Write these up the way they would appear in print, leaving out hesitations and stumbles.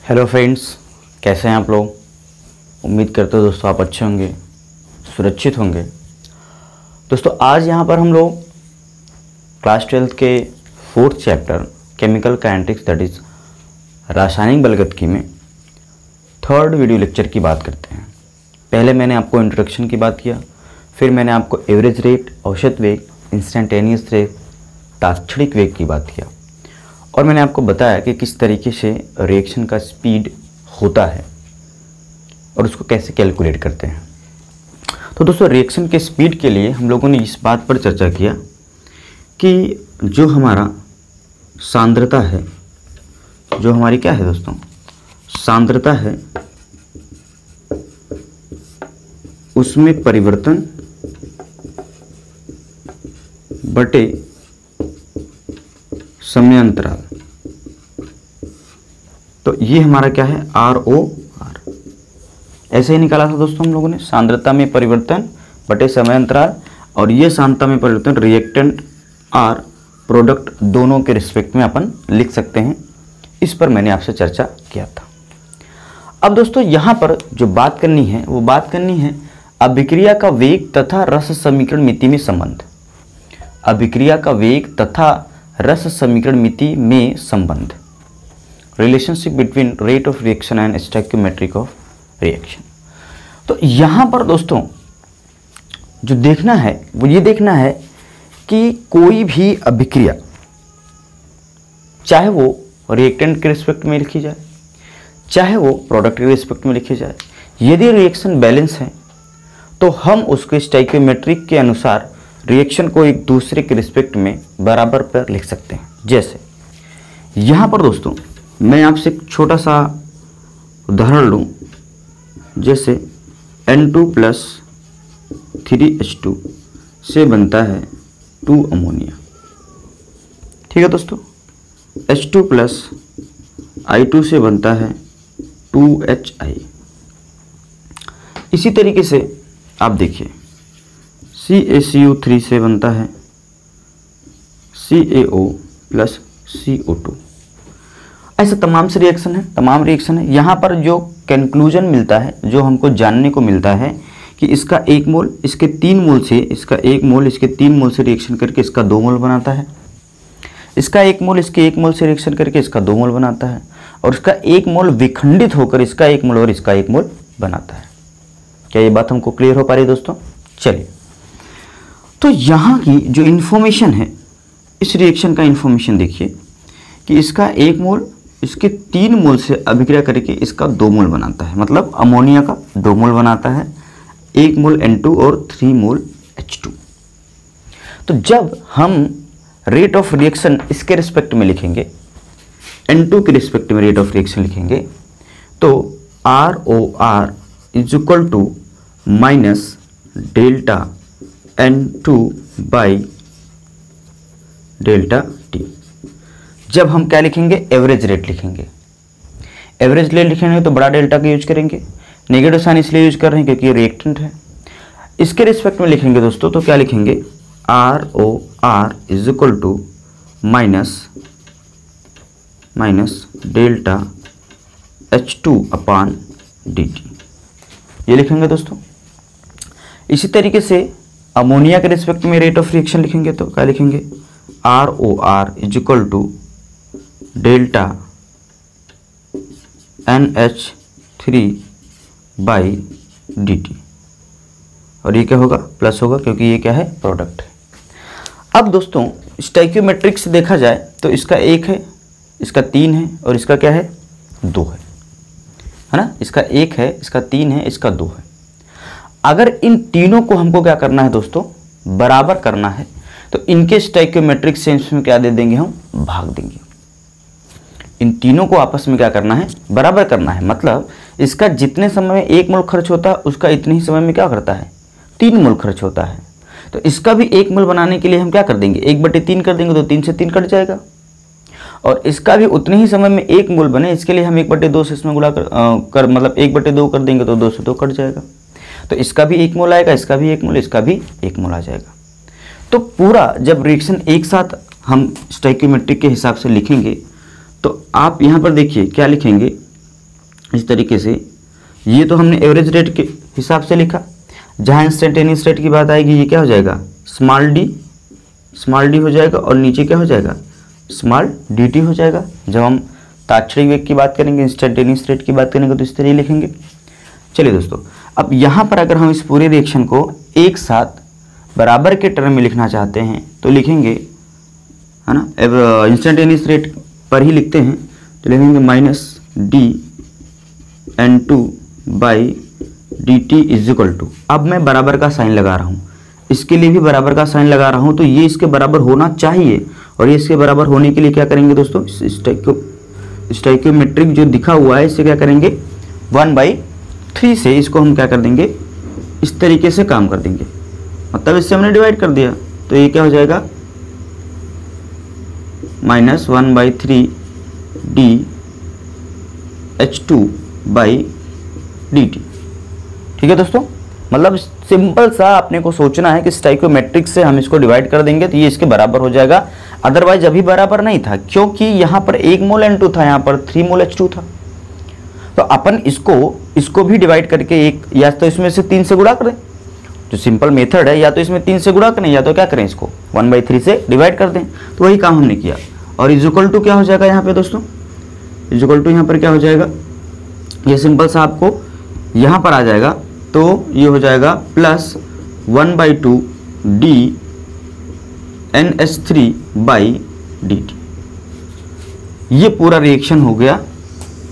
Hello friends, कैसे हैं आप लोग। उम्मीद करते हो दोस्तों आप अच्छे होंगे, सुरक्षित होंगे। दोस्तों आज यहाँ पर हम लोग क्लास 12 के 4th chapter chemical kinetics that is रासायनिक बलगतिकी में 3rd वीडियो लेक्चर की बात करते हैं। पहले मैंने आपको इंट्रोडक्शन की बात किया, फिर मैंने आपको एवरेज रेट, औसत वेग, इंस्टेंटेनियस रेट, तात्क्षणिक वेग की बात किया और मैंने आपको बताया कि किस तरीके से रिएक्शन का स्पीड होता है और उसको कैसे कैलकुलेट करते हैं। तो दोस्तों रिएक्शन के स्पीड के लिए हम लोगों ने इस बात पर चर्चा किया कि जो हमारा सांद्रता है, जो हमारी क्या है दोस्तों, सांद्रता है, उसमें परिवर्तन बटे समय अंतराल, तो ये हमारा क्या है, ROR। ऐसे ही निकाला था दोस्तों हम लोगों ने, सांद्रता में परिवर्तन बटे समय अंतराल, और ये सांद्रता में परिवर्तन रिएक्टेंट और प्रोडक्ट दोनों के रिस्पेक्ट में अपन लिख सकते हैं। इस पर मैंने आपसे चर्चा किया था। अब दोस्तों यहाँ पर जो बात करनी है वो बात करनी है अभिक्रिया का वेग तथा रस समीकरण मिति में संबंध। अभिक्रिया का वेग तथा रस समीकरण मिति में संबंध, relationship between rate of reaction and stoichiometric of reaction. तो यहाँ पर दोस्तों जो देखना है वो ये देखना है कि कोई भी अभिक्रिया, चाहे वो रिएक्टेंट के रिस्पेक्ट में लिखी जाए, चाहे वो प्रोडक्ट के रिस्पेक्ट में लिखी जाए, यदि रिएक्शन बैलेंस है तो हम उसके स्टोइकियोमेट्रिक के अनुसार रिएक्शन को एक दूसरे के रिस्पेक्ट में बराबर पर लिख सकते हैं। जैसे यहाँ पर दोस्तों मैं आपसे एक छोटा सा उदाहरण लूँ, जैसे N2 + 3H2 से बनता है 2 अमोनिया। ठीक है दोस्तों, H2 + I2 से बनता है 2HI। इसी तरीके से आप देखिए CaCO3 से बनता है CaO + CO2। ऐसा तमाम से रिएक्शन है, तमाम रिएक्शन है। यहाँ पर जो कंक्लूजन मिलता है, जो हमको जानने को मिलता है कि इसका 1 मोल इसके 3 मोल से, इसका 1 मोल इसके 3 मोल से रिएक्शन करके इसका 2 मोल बनाता है, इसका 1 मोल इसके 1 मोल से रिएक्शन करके इसका 2 मोल बनाता है, और इसका 1 मोल विखंडित होकर इसका 1 मोल और इसका 1 मोल बनाता है। क्या ये बात हमको क्लियर हो पा रही है दोस्तों? चलिए, तो यहाँ की जो इन्फॉर्मेशन है, इस रिएक्शन का इन्फॉर्मेशन देखिए कि इसका 1 मोल इसके 3 मोल से अभिक्रिया करके इसका 2 मोल बनाता है, मतलब अमोनिया का 2 मोल बनाता है, 1 मोल N2 और 3 मोल H2। तो जब हम रेट ऑफ रिएक्शन इसके रिस्पेक्ट में लिखेंगे, N2 के रिस्पेक्ट में रेट ऑफ रिएक्शन लिखेंगे, तो ROR = delta N2 / delta T। जब हम क्या लिखेंगे, एवरेज रेट लिखेंगे। एवरेज रेट लिखेंगे तो बड़ा डेल्टा का यूज करेंगे। नेगेटिव साइन इसलिए यूज कर रहे हैं क्योंकि ये रिएक्टेंट है। इसके रिस्पेक्ट में लिखेंगे दोस्तों तो क्या लिखेंगे, ROR = डेल्टा H2/dt, ये लिखेंगे दोस्तों। इसी तरीके से अमोनिया के रिस्पेक्ट में रेट ऑफ रिएक्शन लिखेंगे तो क्या लिखेंगे, ROR = डेल्टा NH3/dt, और ये क्या होगा, प्लस होगा क्योंकि ये क्या है, प्रोडक्ट है। अब दोस्तों स्टोइकियोमेट्रिक से देखा जाए तो इसका 1 है, इसका 3 है और इसका क्या है, 2 है ना। इसका 1 है, इसका 3 है, इसका 2 है। अगर इन तीनों को हमको क्या करना है दोस्तों, बराबर करना है, तो इनके स्टोइकियोमेट्रिक सेंस में क्या दे देंगे, हम भाग देंगे। इन तीनों को आपस में क्या करना है, बराबर करना है। मतलब इसका जितने समय में 1 मोल खर्च होता है उसका इतने ही समय में क्या करता है, 3 मोल खर्च होता है। तो इसका भी 1 मोल बनाने के लिए हम क्या कर देंगे, 1/3 कर देंगे, तो 3 से 3 कट जाएगा। और इसका भी उतने ही समय में 1 मोल बने, इसके लिए हम 1/2 से इसमें गुणा कर मतलब 1/2 कर देंगे तो 2 से 2 कट जाएगा। तो इसका भी 1 मोल आएगा, इसका भी 1 मोल, इसका भी 1 मोल आ जाएगा। तो पूरा जब रिएक्शन एक साथ हम स्टोइकियोमेट्रिक के हिसाब से लिखेंगे तो आप यहाँ पर देखिए क्या लिखेंगे, इस तरीके से ये तो हमने एवरेज रेट के हिसाब से लिखा। जहाँ इंस्टेंटेनियस रेट की बात आएगी ये क्या हो जाएगा, स्मॉल डी हो जाएगा, और नीचे क्या हो जाएगा, स्मॉल dt हो जाएगा। जब हम ताक्षणिक वेग की बात करेंगे, इंस्टेंटेनियस रेट की बात करेंगे तो इस तरह लिखेंगे। चलिए दोस्तों, अब यहाँ पर अगर हम इस पूरे रिएक्शन को एक साथ बराबर के टर्म में लिखना चाहते हैं तो लिखेंगे, है ना, अब इंस्टेंटेनियस रेट पर ही लिखते हैं तो लिखेंगे -dN2/dt इज इक्वल टू, अब मैं बराबर का साइन लगा रहा हूँ, इसके लिए भी बराबर का साइन लगा रहा हूँ, तो ये इसके बराबर होना चाहिए। और ये इसके बराबर होने के लिए क्या करेंगे दोस्तों, स्टोइकियोमेट्रिक जो दिखा हुआ है इससे क्या करेंगे, 1/3 से इसको हम क्या कर देंगे, इस तरीके से काम कर देंगे, मतलब इससे हमने डिवाइड कर दिया। तो ये क्या हो जाएगा, -1/3 dH2/dt। ठीक है दोस्तों, मतलब सिंपल सा अपने को सोचना है कि स्टोइकियोमेट्रिक से हम इसको डिवाइड कर देंगे तो ये इसके बराबर हो जाएगा। अदरवाइज अभी बराबर नहीं था, क्योंकि यहाँ पर 1 मोल N2 था, यहाँ पर 3 मोल H2 था। तो अपन इसको भी डिवाइड करके एक, या तो इसमें से 3 से गुणा करें, जो सिंपल मेथड है, या तो इसमें 3 से गुणा करें, या तो क्या करें, इसको 1/3 से डिवाइड कर दें। तो वही काम हमने किया। और इज इक्वल टू क्या हो जाएगा यहाँ पे दोस्तों, इज इक्वल टू यहाँ पर क्या हो जाएगा, ये सिंपल सा आपको यहाँ पर आ जाएगा, तो ये हो जाएगा +1/2 dNS3/dt। ये पूरा रिएक्शन हो गया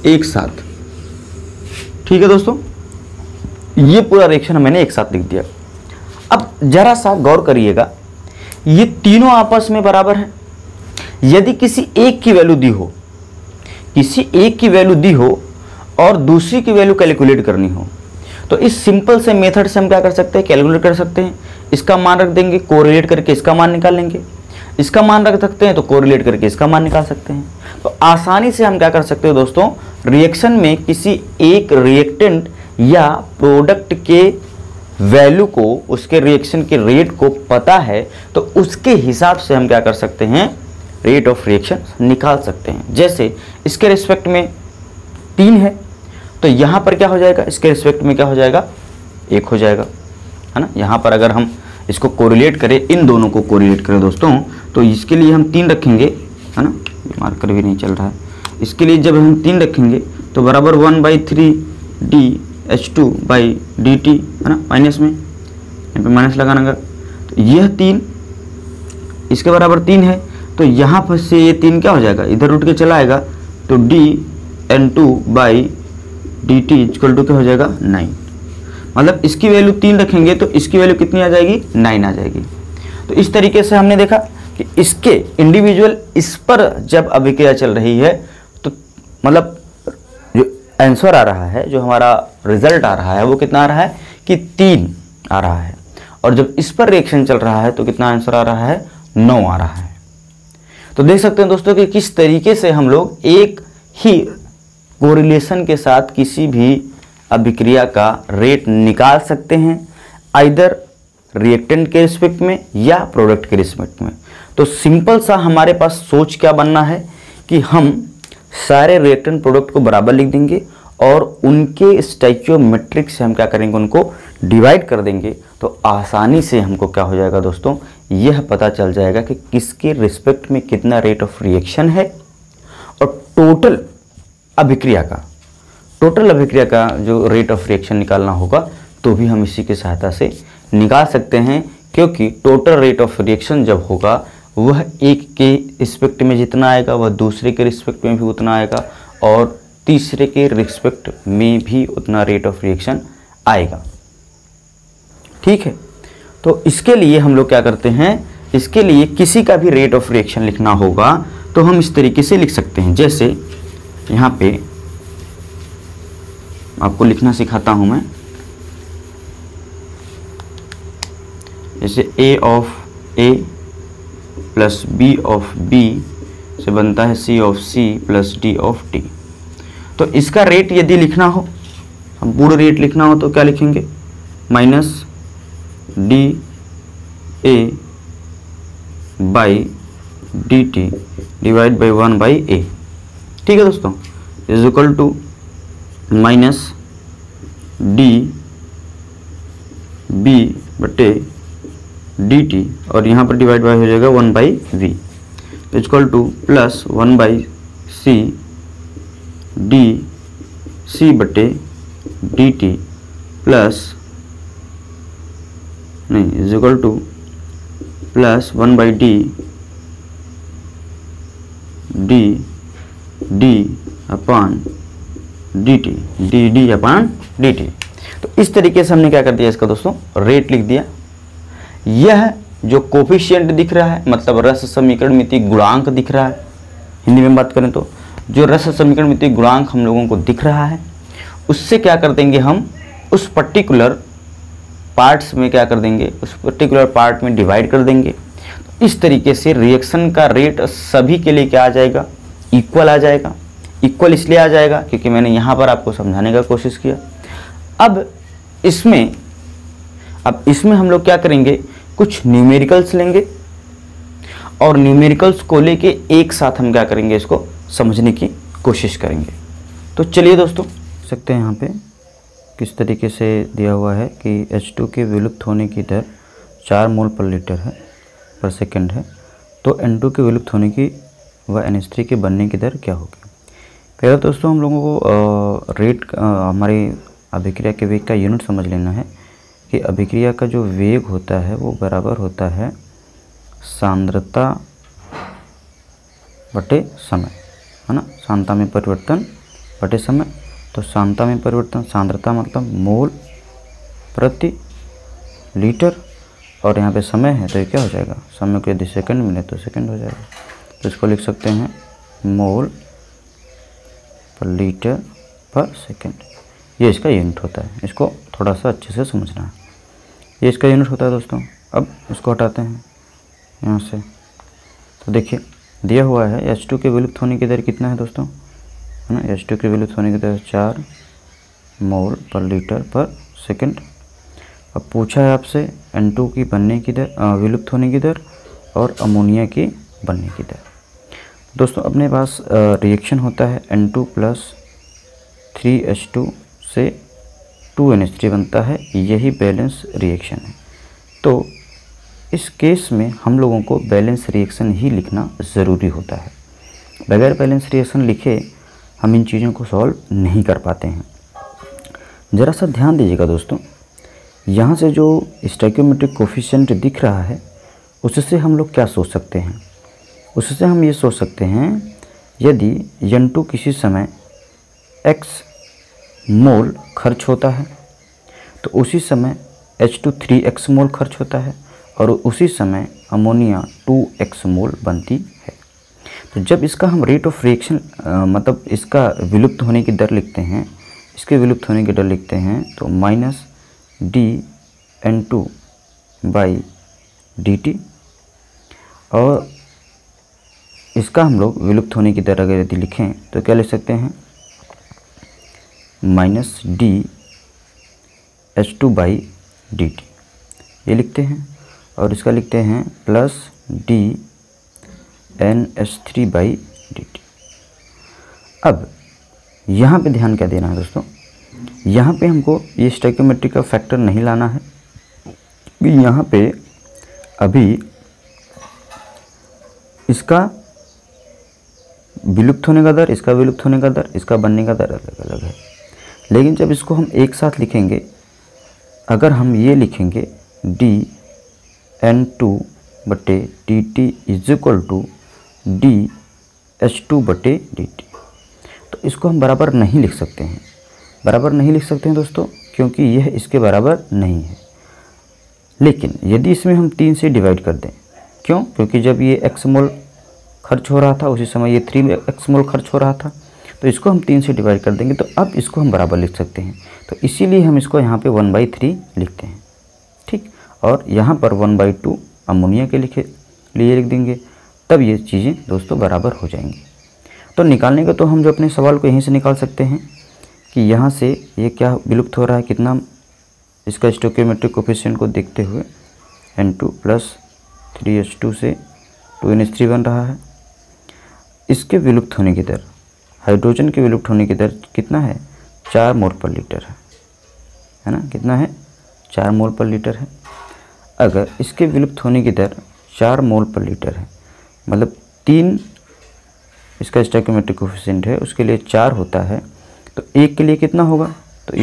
एक साथ। ठीक है दोस्तों, ये पूरा रिएक्शन मैंने एक साथ लिख दिया। अब जरा सा गौर करिएगा, ये तीनों आपस में बराबर हैं। यदि किसी एक की वैल्यू दी हो और दूसरी की वैल्यू कैलकुलेट करनी हो, तो इस सिंपल से मेथड से हम क्या कर सकते हैं, कैलकुलेट कर सकते हैं। इसका मान रख देंगे, कोरिलेट करके इसका मान निकाल लेंगे। इसका मान रख सकते हैं तो कोरिलेट करके इसका मान निकाल सकते हैं। तो आसानी से हम क्या कर सकते हैं दोस्तों, रिएक्शन में किसी एक रिएक्टेंट या प्रोडक्ट के वैल्यू को, उसके रिएक्शन के रेट को पता है तो उसके हिसाब से हम क्या कर सकते हैं, रेट ऑफ रिएक्शन निकाल सकते हैं। जैसे इसके रिस्पेक्ट में 3 है तो यहाँ पर क्या हो जाएगा, इसके रिस्पेक्ट में क्या हो जाएगा, 1 हो जाएगा, है ना। यहाँ पर अगर हम इसको कोरिलेट करें, इन दोनों को कोरिलेट करें दोस्तों, तो इसके लिए हम 3 रखेंगे, है ना, मार्कर भी नहीं चल रहा है। इसके लिए जब हम 3 रखेंगे तो बराबर 1/3 dH2/dt, है ना, माइनस में, यहाँ पे माइनस लगाना। तो यह 3 इसके बराबर 3 है, तो यहाँ पर से ये 3 क्या हो जाएगा, इधर उठ के चला आएगा, तो dN2/dt इक्वल टू क्या हो जाएगा, 9। मतलब इसकी वैल्यू 3 रखेंगे तो इसकी वैल्यू कितनी आ जाएगी, 9 आ जाएगी। तो इस तरीके से हमने देखा कि इसके इंडिविजुअल इस पर जब अभिक्रिया चल रही है तो मतलब जो आंसर आ रहा है, जो हमारा रिजल्ट आ रहा है वो कितना आ रहा है कि 3 आ रहा है। और जब इस पर रिएक्शन चल रहा है तो कितना आंसर आ रहा है, 9 आ रहा है। तो देख सकते हैं दोस्तों कि किस तरीके से हम लोग एक ही कोरिलेशन के साथ किसी भी अभिक्रिया का रेट निकाल सकते हैं, आइदर रिएक्टेंट के रिस्पेक्ट में या प्रोडक्ट के रिस्पेक्ट में। तो सिंपल सा हमारे पास सोच क्या बनना है कि हम सारे रिएक्टेंट प्रोडक्ट को बराबर लिख देंगे और उनके स्टोइकियोमेट्रिक से हम क्या करेंगे, उनको डिवाइड कर देंगे। तो आसानी से हमको क्या हो जाएगा दोस्तों, यह पता चल जाएगा कि किसके रिस्पेक्ट में कितना रेट ऑफ रिएक्शन है और टोटल अभिक्रिया का जो रेट ऑफ रिएक्शन निकालना होगा तो भी हम इसी की सहायता से निकाल सकते हैं। क्योंकि टोटल रेट ऑफ रिएक्शन जब होगा वह एक के रिस्पेक्ट में जितना आएगा वह दूसरे के रिस्पेक्ट में भी उतना आएगा और तीसरे के रिस्पेक्ट में भी उतना रेट ऑफ रिएक्शन आएगा। ठीक है, तो इसके लिए हम लोग क्या करते हैं, इसके लिए किसी का भी रेट ऑफ रिएक्शन लिखना होगा तो हम इस तरीके से लिख सकते हैं। जैसे यहाँ पे आपको लिखना सिखाता हूँ मैं, जैसे A of A plus B of B से बनता है C of C plus D of D। तो इसका रेट यदि लिखना हो, हम पूरा रेट लिखना हो तो क्या लिखेंगे, minus DA/dt divide by 1/A। ठीक है दोस्तों, is equal to minus D B बटे डी टी, और यहाँ पर डिवाइड बाय हो जाएगा 1/v equal to plus 1/c D C बटे डी टी प्लस नहीं is equal to plus 1/d D D अपान डी टी डी डी अपान डी टी। तो इस तरीके से हमने क्या कर दिया, इसका दोस्तों रेट लिख दिया। यह जो कोफिशिएंट दिख रहा है, मतलब रस समीकरण मिति गुणांक दिख रहा है, हिंदी में बात करें तो जो रस समीकरण मिति गुणांक हम लोगों को दिख रहा है, उससे क्या कर देंगे हम, उस पर्टिकुलर पार्ट्स में क्या कर देंगे, उस पर्टिकुलर पार्ट में डिवाइड कर देंगे। इस तरीके से रिएक्शन का रेट सभी के लिए क्या आ जाएगा, इक्वल आ जाएगा। इक्वल इसलिए आ जाएगा क्योंकि मैंने यहाँ पर आपको समझाने का कोशिश किया। अब इसमें हम लोग क्या करेंगे, कुछ न्यूमेरिकल्स लेंगे और न्यूमेरिकल्स को लेके एक साथ हम क्या करेंगे, इसको समझने की कोशिश करेंगे। तो चलिए दोस्तों, सकते हैं यहाँ पे किस तरीके से दिया हुआ है कि H2 के विलुप्त होने की दर 4 मोल पर लीटर है पर सेकंड है, तो N2 के विलुप्त होने की व NH3 के बनने की दर क्या होगी। पहले दोस्तों हम लोगों को रेट हमारी अभिक्रिया के वेग का यूनिट समझ लेना है कि अभिक्रिया का जो वेग होता है वो बराबर होता है सांद्रता बटे समय, है ना। सांद्रता में परिवर्तन बटे समय। तो सांद्रता में परिवर्तन, सांद्रता मतलब मोल प्रति लीटर, और यहाँ पे समय है तो ये क्या हो जाएगा, समय को यदि सेकंड मिले तो सेकंड हो जाएगा। तो इसको लिख सकते हैं मोल पर लीटर पर सेकंड। ये इसका यूनिट होता है, इसको थोड़ा सा अच्छे से समझना है। ये इसका यूनिट होता है दोस्तों। अब इसको हटाते हैं यहाँ से, तो देखिए दिया हुआ है H2 के विलुप्त होने की दर कितना है दोस्तों, है ना। H2 के विलुप्त होने की दर 4 मोल पर लीटर पर सेकंड। अब पूछा है आपसे N2 की बनने की दर, विलुप्त होने की दर और अमोनिया की बनने की दर। दोस्तों अपने पास रिएक्शन होता है N2 प्लस 3H2 से 2NH3 बनता है, यही बैलेंस रिएक्शन है। तो इस केस में हम लोगों को बैलेंस रिएक्शन ही लिखना ज़रूरी होता है। बगैर बैलेंस रिएक्शन लिखे हम इन चीज़ों को सॉल्व नहीं कर पाते हैं। ज़रा सा ध्यान दीजिएगा दोस्तों, यहाँ से जो स्टोइकियोमेट्रिक कोफिशिएंट दिख रहा है उससे हम लोग क्या सोच सकते हैं, उससे हम ये सोच सकते हैं यदि N2 किसी समय x मोल खर्च होता है तो उसी समय H2 3x मोल खर्च होता है और उसी समय अमोनिया 2x मोल बनती है। तो जब इसका हम रेट ऑफ रिएक्शन मतलब इसका विलुप्त होने की दर लिखते हैं, इसके विलुप्त होने की दर लिखते हैं तो माइनस dN2/dt, और इसका हम लोग विलुप्त होने की दर अगर यदि लिखें तो क्या लिख सकते हैं, माइनस dH2/dt ये लिखते हैं, और इसका लिखते हैं प्लस dNH3/dt। अब यहाँ पे ध्यान क्या देना है दोस्तों, यहाँ पे हमको ये स्टोइकियोमेट्रिक का फैक्टर नहीं लाना है। यहाँ पे अभी इसका विलुप्त होने का दर, इसका विलुप्त होने का दर, इसका बनने का दर अलग अलग है। लेकिन जब इसको हम एक साथ लिखेंगे, अगर हम ये लिखेंगे dN2/dt is equal to dH2/dt, तो इसको हम बराबर नहीं लिख सकते हैं। बराबर नहीं लिख सकते हैं दोस्तों क्योंकि यह इसके बराबर नहीं है। लेकिन यदि इसमें हम 3 से डिवाइड कर दें, क्यों, क्योंकि जब ये x मोल खर्च हो रहा था उसी समय ये 3x मोल खर्च हो रहा था, तो इसको हम 3 से डिवाइड कर देंगे तो अब इसको हम बराबर लिख सकते हैं। तो इसीलिए हम इसको यहाँ पे 1/3 लिखते हैं, ठीक। और यहाँ पर 1/2 अमोनिया के लिए लिख देंगे, तब ये चीज़ें दोस्तों बराबर हो जाएंगी। तो निकालने का तो हम जो अपने सवाल को यहीं से निकाल सकते हैं कि यहाँ से ये क्या विलुप्त हो रहा है, कितना, इसका स्टोइकियोमेट्रिक कोफिशिएंट को देखते हुए N2 प्लस 3H2 से 2NH3 बन रहा है। इसके विलुप्त होने की दर, हाइड्रोजन के विलुप्त होने की दर कितना है, 4 मोल पर लीटर है ना, कितना है 4 मोल पर लीटर है। अगर इसके विलुप्त होने की दर 4 मोल पर लीटर है, मतलब 3 इसका स्टोइकियोमेट्रिक कोफिशिएंट है, उसके लिए 4 होता है, तो 1 के लिए कितना होगा, तो